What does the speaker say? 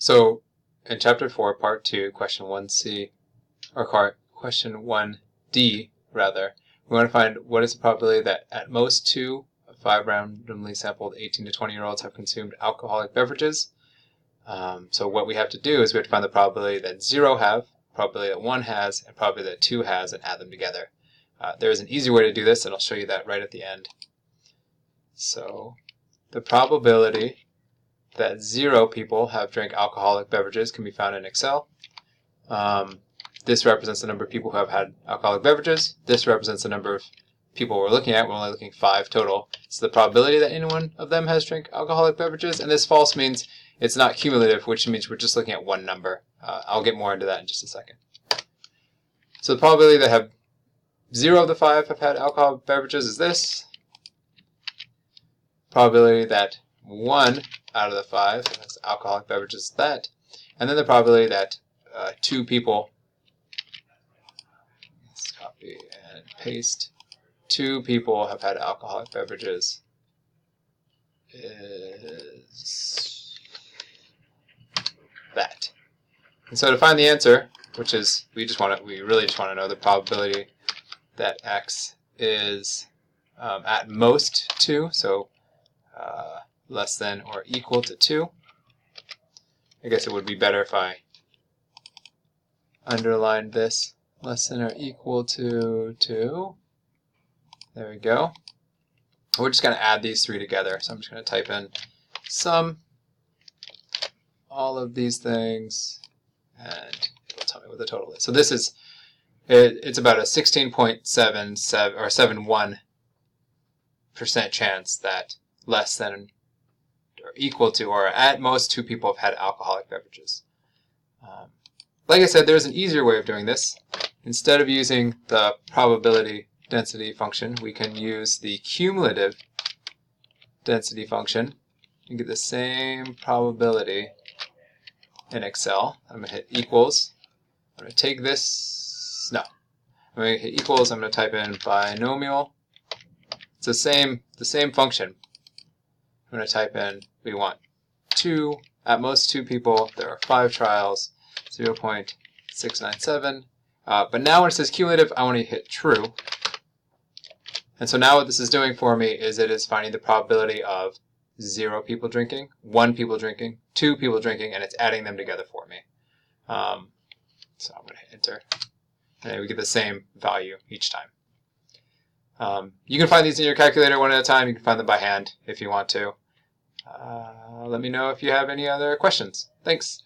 So in chapter 4, part 2, question 1c, or question 1d rather, we want to find what is the probability that at most 2 of 5 randomly sampled 18 to 20-year-olds have consumed alcoholic beverages. So what we have to do is we have to find the probability that 0 have, probability that 1 has, and probability that 2 has, and add them together. There is an easy way to do this, and I'll show you that right at the end. So the probability that 0 people have drank alcoholic beverages can be found in Excel. This represents the number of people who have had alcoholic beverages. This represents the number of people we're looking at. We're only looking at 5 total. So the probability that any one of them has drank alcoholic beverages. And this false means it's not cumulative, which means we're just looking at one number. I'll get more into that in just a second. So the probability that have 0 of the 5 have had alcoholic beverages is this. Probability that 1 out of the 5 has alcoholic beverages is that. And then the probability that 2 people, let's copy and paste, 2 people have had alcoholic beverages is that. And so to find the answer, which is we really just want to know the probability that x is at most 2, so less than or equal to 2. I guess it would be better if I underlined this, less than or equal to 2. There we go. We're just going to add these 3 together. So I'm just going to type in sum all of these things, and it'll tell me what the total is. So this is, it's about a 16.77 or 71% chance that less than or equal to or at most 2 people have had alcoholic beverages. Like I said, there's an easier way of doing this. Instead of using the probability density function, we can use the cumulative density function and get the same probability in Excel. I'm going to hit equals. I'm going to take this, no, I'm going to hit equals, I'm going to type in binomial. It's the same function. I'm going to type in, we want 2, at most 2 people, there are 5 trials, 0.697. But now when it says cumulative, I want to hit true. And so now what this is doing for me is it is finding the probability of 0 people drinking, 1 people drinking, 2 people drinking, and it's adding them together for me. So I'm going to hit enter. And we get the same value each time. You can find these in your calculator one at a time. You can find them by hand if you want to. Let me know if you have any other questions. Thanks.